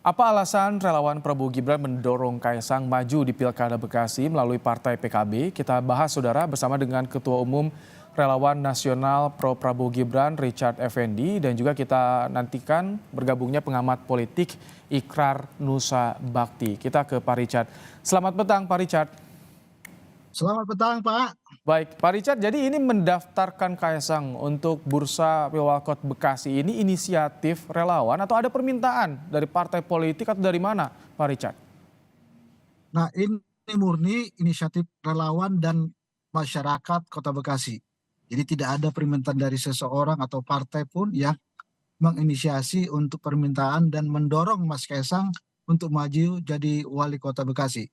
Apa alasan relawan Prabowo Gibran mendorong Kaisang maju di Pilkada Bekasi melalui Partai PKB? Kita bahas saudara bersama dengan Ketua Umum Relawan Nasional Pro Prabowo Gibran Richard Effendi dan juga kita nantikan bergabungnya pengamat politik Ikrar Nusa Bakti. Kita ke Pak Richard. Selamat petang Pak Richard. Selamat petang Pak. Baik, Pak Richard, jadi ini mendaftarkan Kaisang untuk Bursa Pilwalkot Bekasi ini inisiatif relawan atau ada permintaan dari partai politik atau dari mana, Pak Richard? Nah, ini murni inisiatif relawan dan masyarakat Kota Bekasi. Jadi tidak ada permintaan dari seseorang atau partai pun yang menginisiasi untuk permintaan dan mendorong Mas Kaisang untuk maju jadi wali kota Bekasi.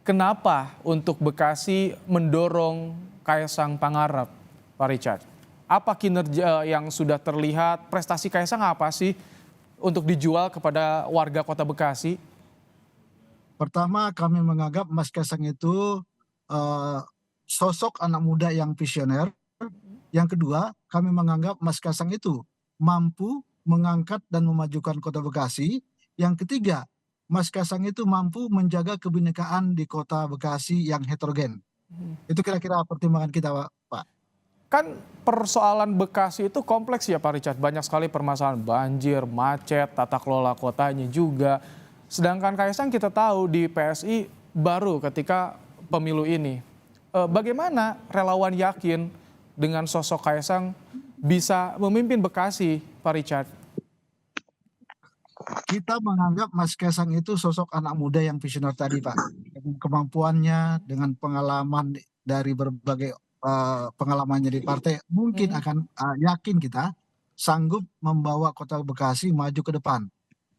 Kenapa untuk Bekasi mendorong Kaisang Pangarep, Pak Richard? Apa kinerja yang sudah terlihat, prestasi Kaisang apa sih untuk dijual kepada warga Kota Bekasi? Pertama, kami menganggap Mas Kaisang itu sosok anak muda yang visioner. Yang kedua, kami menganggap Mas Kaisang itu mampu mengangkat dan memajukan Kota Bekasi. Yang ketiga, Mas Kaisang itu mampu menjaga kebinekaan di Kota Bekasi yang heterogen. Itu kira-kira pertimbangan kita, Pak. Kan persoalan Bekasi itu kompleks ya Pak Richard. Banyak sekali permasalahan banjir, macet, tata kelola kotanya juga. Sedangkan Kaisang kita tahu di PSI baru ketika pemilu ini. Bagaimana relawan yakin dengan sosok Kaisang bisa memimpin Bekasi, Pak Richard? Kita menganggap Mas Kaisang itu sosok anak muda yang visioner tadi, Pak. Dengan kemampuannya, dengan pengalaman dari berbagai pengalamannya di partai, mungkin akan yakin kita sanggup membawa Kota Bekasi maju ke depan.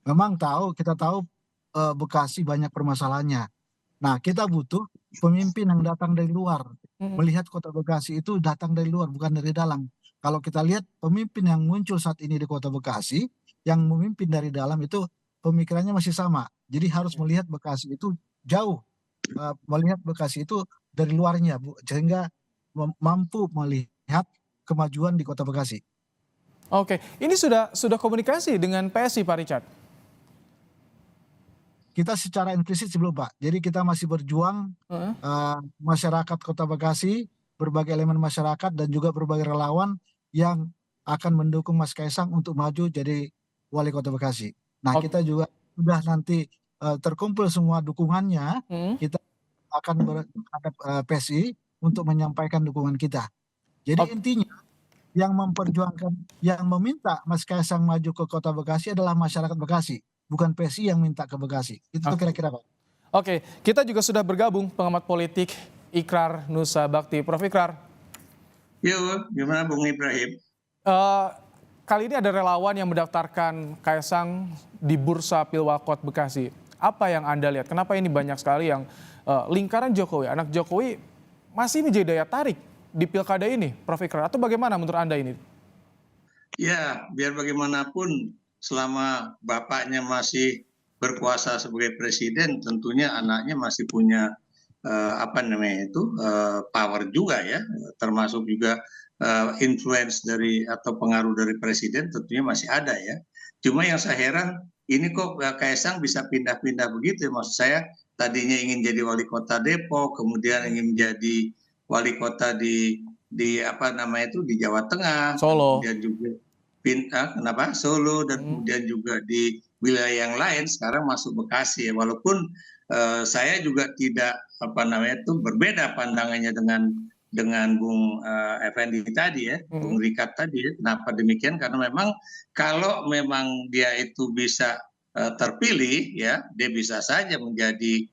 Memang kita tahu Bekasi banyak permasalahannya. Nah, kita butuh pemimpin yang datang dari luar. Melihat Kota Bekasi itu datang dari luar, bukan dari dalam. Kalau kita lihat pemimpin yang muncul saat ini di Kota Bekasi, yang memimpin dari dalam itu pemikirannya masih sama. Jadi harus melihat Bekasi itu jauh, melihat Bekasi itu dari luarnya, sehingga mampu melihat kemajuan di Kota Bekasi. Oke, ini sudah komunikasi dengan PSI, Pak Richard? Kita secara implisit sebelum, Pak. Jadi kita masih berjuang, masyarakat Kota Bekasi, berbagai elemen masyarakat dan juga berbagai relawan yang akan mendukung Mas Kaisang untuk maju jadi wali kota Bekasi. Nah, kita juga sudah nanti terkumpul semua dukungannya, kita akan berhadap PSI untuk menyampaikan dukungan kita. Jadi intinya yang memperjuangkan, yang meminta Mas Kaisang maju ke Kota Bekasi adalah masyarakat Bekasi, bukan PSI yang minta ke Bekasi. Itu kira-kira, Pak. Oke, kita juga sudah bergabung pengamat politik Ikrar Nusa Bakti. Prof. Ikrar. Yuk, gimana Bung Ibrahim? Kali ini ada relawan yang mendaftarkan Kaisang di Bursa Pilwalkot Bekasi. Apa yang Anda lihat? Kenapa ini banyak sekali yang lingkaran Jokowi, anak Jokowi masih menjadi daya tarik di pilkada ini, Prof. Ikrar? Atau bagaimana menurut Anda ini? Ya, biar bagaimanapun selama bapaknya masih berkuasa sebagai presiden, tentunya anaknya masih punya power juga ya, termasuk juga influence dari atau pengaruh dari presiden tentunya masih ada ya. Cuma yang saya heran ini kok Kaisang bisa pindah-pindah begitu ya. Maksud saya tadinya ingin jadi wali kota Depok, kemudian ingin menjadi wali kota di Jawa Tengah, Solo. kemudian juga Solo, dan kemudian juga di wilayah yang lain, sekarang masuk Bekasi ya. Walaupun saya juga tidak berbeda pandangannya dengan Bung Effendi tadi ya, Bung Richard tadi ya. Kenapa demikian? Karena memang kalau memang dia itu bisa terpilih ya, dia bisa saja menjadi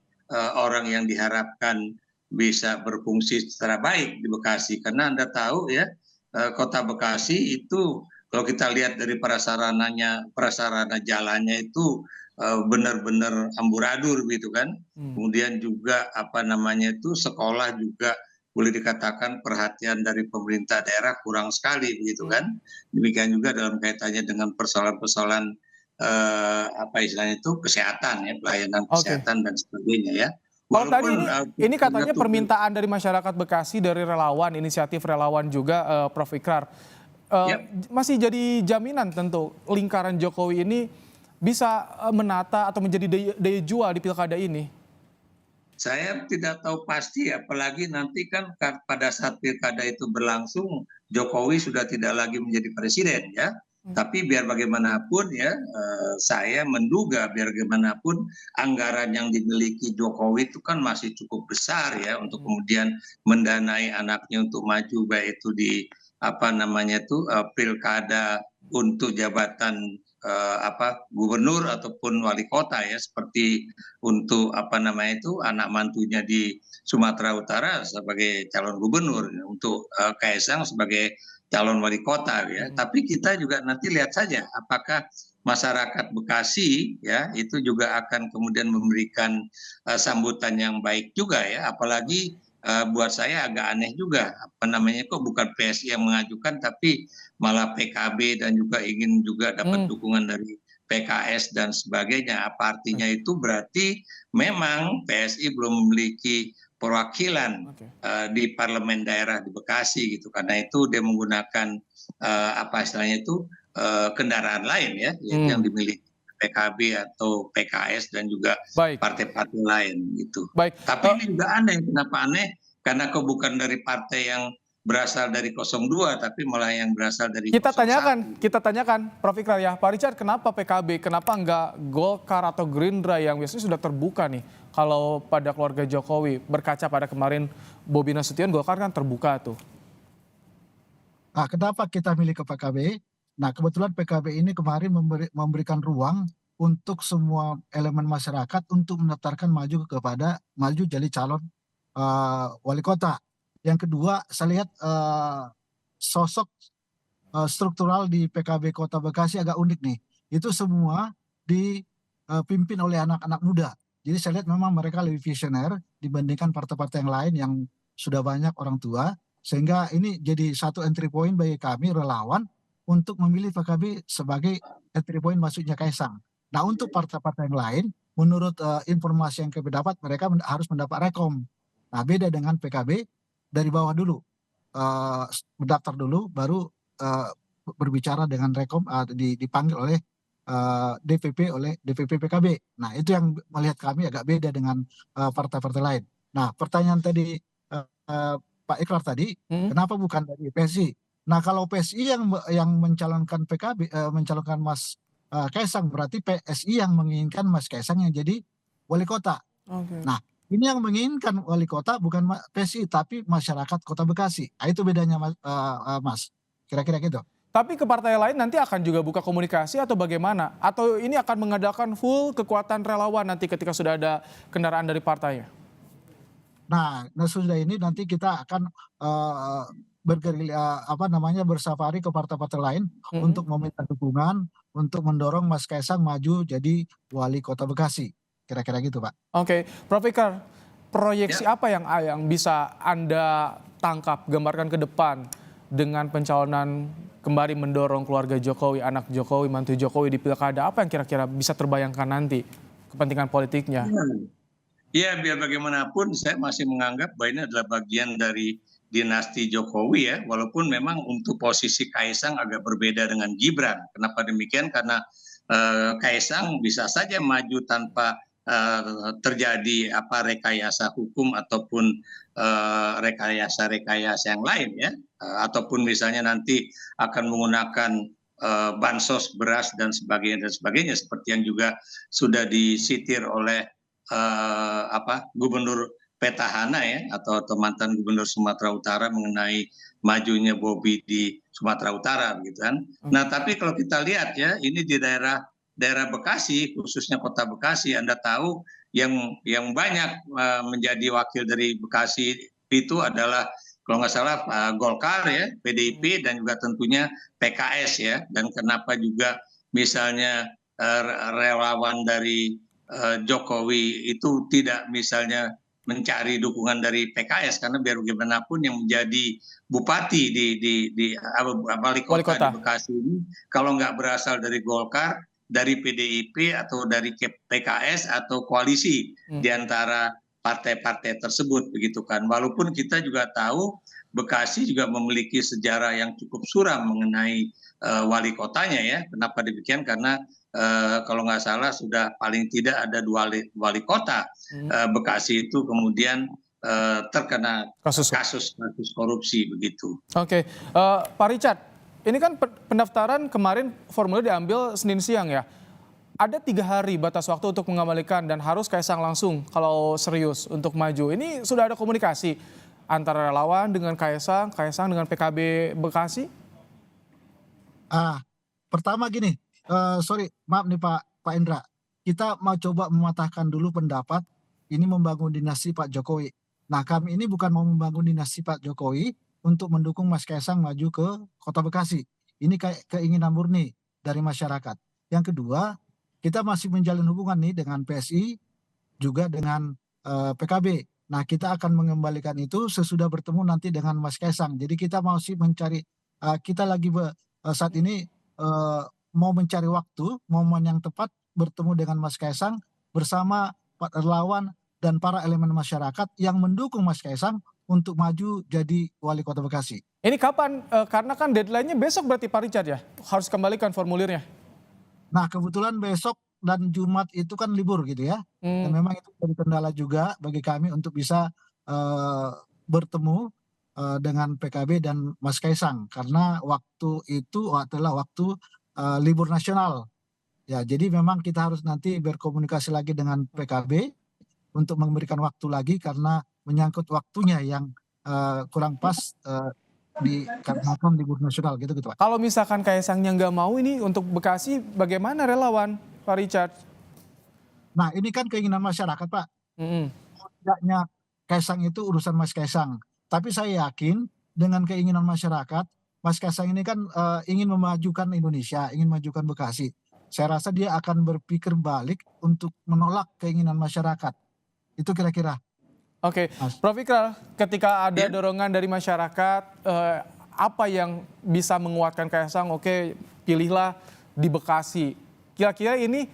orang yang diharapkan bisa berfungsi secara baik di Bekasi. Karena Anda tahu ya, Kota Bekasi itu kalau kita lihat dari prasarana jalannya itu benar-benar amburadul gitu kan. Kemudian juga sekolah juga boleh dikatakan perhatian dari pemerintah daerah kurang sekali begitu kan. Demikian juga dalam kaitannya dengan persoalan-persoalan kesehatan ya, pelayanan kesehatan dan sebagainya ya. Kalau tadi ini katanya permintaan dari masyarakat Bekasi, dari relawan, inisiatif relawan juga, Prof. Ikrar. Masih jadi jaminan tentu lingkaran Jokowi ini bisa menata atau menjadi daya jual di pilkada ini? Saya tidak tahu pasti, apalagi nanti kan pada saat pilkada itu berlangsung, Jokowi sudah tidak lagi menjadi presiden ya. Tapi biar bagaimanapun ya, saya menduga biar bagaimanapun anggaran yang dimiliki Jokowi itu kan masih cukup besar ya untuk kemudian mendanai anaknya untuk maju, baik itu di apa namanya itu pilkada untuk jabatan gubernur ataupun wali kota ya, seperti untuk apa namanya itu anak mantunya di Sumatera Utara sebagai calon gubernur, untuk Kaisang sebagai calon wali kota ya. Tapi kita juga nanti lihat saja apakah masyarakat Bekasi ya itu juga akan kemudian memberikan sambutan yang baik juga ya. Apalagi buat saya agak aneh juga, apa namanya, kok bukan PSI yang mengajukan tapi malah PKB dan juga ingin juga dapat dukungan dari PKS dan sebagainya. Apa artinya itu? Berarti memang PSI belum memiliki perwakilan di parlemen daerah di Bekasi gitu. Karena itu dia menggunakan apa istilahnya itu kendaraan lain ya, yang dimiliki PKB atau PKS dan juga Baik, partai-partai lain gitu. baik. Tapi ini juga aneh. Kenapa aneh? Karena kok bukan dari partai yang berasal dari 02, tapi malah yang berasal dari 01. Kita tanyakan, Prof. Ikrar ya, Pak Richard, kenapa PKB, kenapa enggak Golkar atau Gerindra yang biasanya sudah terbuka nih kalau pada keluarga Jokowi, berkaca pada kemarin Bobi Nasution, Golkar kan terbuka tuh. Nah, kenapa kita milih ke PKB? Nah, kebetulan PKB ini kemarin memberikan ruang untuk semua elemen masyarakat untuk mendaftarkan maju jadi calon wali kota. Yang kedua, saya lihat sosok struktural di PKB Kota Bekasi agak unik nih. Itu semua dipimpin oleh anak-anak muda. Jadi saya lihat memang mereka lebih visioner dibandingkan partai-partai yang lain yang sudah banyak orang tua. Sehingga ini jadi satu entry point bagi kami relawan untuk memilih PKB sebagai entry point masuknya Kaisang. Nah, untuk partai-partai yang lain, menurut informasi yang kami dapat, mereka harus mendapat rekom. Nah, beda dengan PKB, dari bawah dulu, mendaftar dulu, baru berbicara dengan rekom, dipanggil oleh DPP PKB. Nah, itu yang melihat kami agak beda dengan partai-partai lain. Nah, pertanyaan tadi Pak Ikrar tadi, kenapa bukan dari PSI? Nah, kalau PSI yang mencalonkan PKB, mencalonkan Mas Kaisang, berarti PSI yang menginginkan Mas Kaisang yang jadi wali kota. Nah, ini yang menginginkan wali kota bukan PSI tapi masyarakat Kota Bekasi. Nah, itu bedanya Mas. Kira-kira gitu. Tapi ke partai lain nanti akan juga buka komunikasi atau bagaimana? Atau ini akan mengadakan full kekuatan relawan nanti ketika sudah ada kendaraan dari partainya? Nah, sudah ini nanti kita akan bersafari ke partai-partai lain untuk meminta dukungan, untuk mendorong Mas Kaisang maju jadi wali Kota Bekasi. Kira-kira gitu, Pak. Oke, Prof. Ikrar, proyeksi apa yang bisa Anda tangkap, gambarkan ke depan dengan pencalonan kembali mendorong keluarga Jokowi, anak Jokowi, mantu Jokowi di pilkada? Apa yang kira-kira bisa terbayangkan nanti kepentingan politiknya? Ya, biar bagaimanapun saya masih menganggap bahwa ini adalah bagian dari dinasti Jokowi ya, walaupun memang untuk posisi Kaisang agak berbeda dengan Gibran. Kenapa demikian? Karena Kaisang bisa saja maju tanpa terjadi rekayasa hukum ataupun rekayasa yang lain ya, ataupun misalnya nanti akan menggunakan bansos beras dan sebagainya seperti yang juga sudah disitir oleh Gubernur Petahana ya, atau mantan Gubernur Sumatera Utara mengenai majunya Bobi di Sumatera Utara gitu kan. Nah, tapi kalau kita lihat ya, ini di daerah Bekasi, khususnya Kota Bekasi, Anda tahu yang banyak menjadi wakil dari Bekasi itu adalah kalau nggak salah Golkar ya, PDIP dan juga tentunya PKS ya. Dan kenapa juga misalnya relawan dari Jokowi itu tidak misalnya mencari dukungan dari PKS, karena biar bagaimanapun yang menjadi bupati di wali kota di Bekasi ini kalau nggak berasal dari Golkar, dari PDIP atau dari PKS atau koalisi di antara partai-partai tersebut begitu kan. Walaupun kita juga tahu Bekasi juga memiliki sejarah yang cukup suram mengenai wali kotanya ya. Kenapa demikian? Karena kalau nggak salah sudah paling tidak ada 2 wali kota Bekasi itu kemudian terkena kasus korupsi begitu. Oke, Pak Richard, ini kan pendaftaran kemarin formulir diambil Senin siang ya. Ada 3 hari batas waktu untuk mengembalikan dan harus Kaisang langsung kalau serius untuk maju. Ini sudah ada komunikasi antara relawan dengan Kaisang dengan PKB Bekasi? Pertama gini, sorry, maaf nih Pak Indra, kita mau coba mematahkan dulu pendapat ini membangun dinasti Pak Jokowi. Nah, kami ini bukan mau membangun dinasti Pak Jokowi untuk mendukung Mas Kaisang maju ke Kota Bekasi. Ini keinginan murni dari masyarakat. Yang kedua, kita masih menjalin hubungan nih dengan PSI juga dengan PKB. Nah, kita akan mengembalikan itu sesudah bertemu nanti dengan Mas Kaisang. Jadi kita masih mencari, kita lagi saat ini mau mencari waktu, momen yang tepat bertemu dengan Mas Kaisang bersama Pak relawan dan para elemen masyarakat yang mendukung Mas Kaisang untuk maju jadi wali kota Bekasi. Ini kapan? Karena kan deadline-nya besok berarti Pak Richard ya? Harus kembalikan formulirnya. Nah, kebetulan besok dan Jumat itu kan libur gitu ya. Dan memang itu jadi kendala juga bagi kami untuk bisa bertemu dengan PKB dan Mas Kaisang. Karena waktu itu adalah waktu libur nasional. Ya, jadi memang kita harus nanti berkomunikasi lagi dengan PKB untuk memberikan waktu lagi karena menyangkut waktunya yang kurang pas dikarenakan libur nasional gitu Pak. Kalau misalkan Kaisangnya nggak mau ini untuk Bekasi, bagaimana relawan Pak Richard? Nah, ini kan keinginan masyarakat Pak. Tidaknya Kaisang itu urusan Mas Kaisang. Tapi saya yakin dengan keinginan masyarakat, Mas Kaisang ini kan ingin memajukan Indonesia, ingin memajukan Bekasi. Saya rasa dia akan berpikir balik untuk menolak keinginan masyarakat. Itu kira-kira. Oke, Prof. Ikrar, ketika ada dorongan dari masyarakat, apa yang bisa menguatkan Kaisang? Oke, pilihlah di Bekasi. Kira-kira ini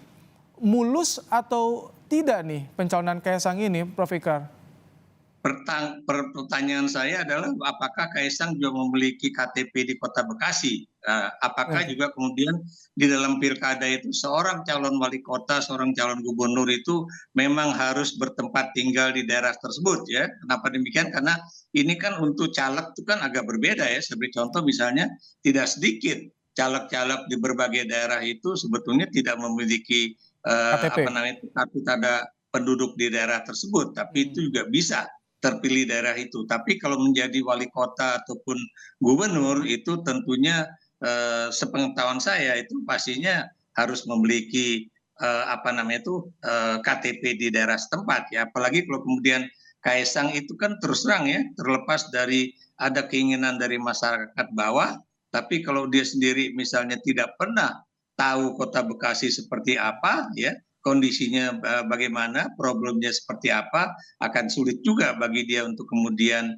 mulus atau tidak nih pencalonan Kaisang ini, Prof. Ikrar? Pertanyaan saya adalah apakah Kaisang juga memiliki KTP di Kota Bekasi? Apakah juga kemudian di dalam pilkada itu seorang calon wali kota, seorang calon gubernur itu memang harus bertempat tinggal di daerah tersebut ya? Kenapa demikian? Karena ini kan untuk caleg itu kan agak berbeda ya. Sebagai contoh misalnya tidak sedikit caleg-caleg di berbagai daerah itu sebetulnya tidak memiliki kartu tanda penduduk di daerah tersebut, tapi itu juga bisa terpilih daerah itu. Tapi kalau menjadi wali kota ataupun gubernur itu tentunya sepengetahuan saya itu pastinya harus memiliki KTP di daerah setempat ya. Apalagi kalau kemudian Kaisang itu kan terus terang ya, terlepas dari ada keinginan dari masyarakat bawah, tapi kalau dia sendiri misalnya tidak pernah tahu Kota Bekasi seperti apa ya, kondisinya bagaimana, problemnya seperti apa, akan sulit juga bagi dia untuk kemudian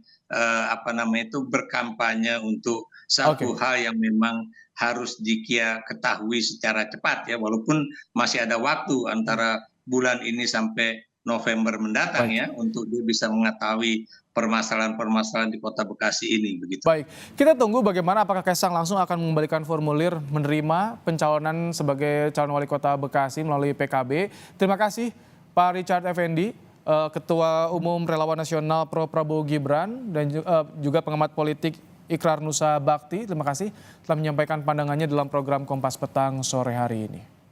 berkampanye untuk satu hal yang memang harus dia ketahui secara cepat ya, walaupun masih ada waktu antara bulan ini sampai November mendatang ya, untuk dia bisa mengetahui permasalahan-permasalahan di Kota Bekasi ini begitu. Baik, kita tunggu bagaimana apakah Kaisang langsung akan mengembalikan formulir menerima pencalonan sebagai calon wali kota Bekasi melalui PKB. Terima kasih Pak Richard Effendi, Ketua Umum Relawan Nasional Pro Prabowo Gibran dan juga pengamat politik Ikrar Nusa Bakti. Terima kasih telah menyampaikan pandangannya dalam program Kompas Petang sore hari ini.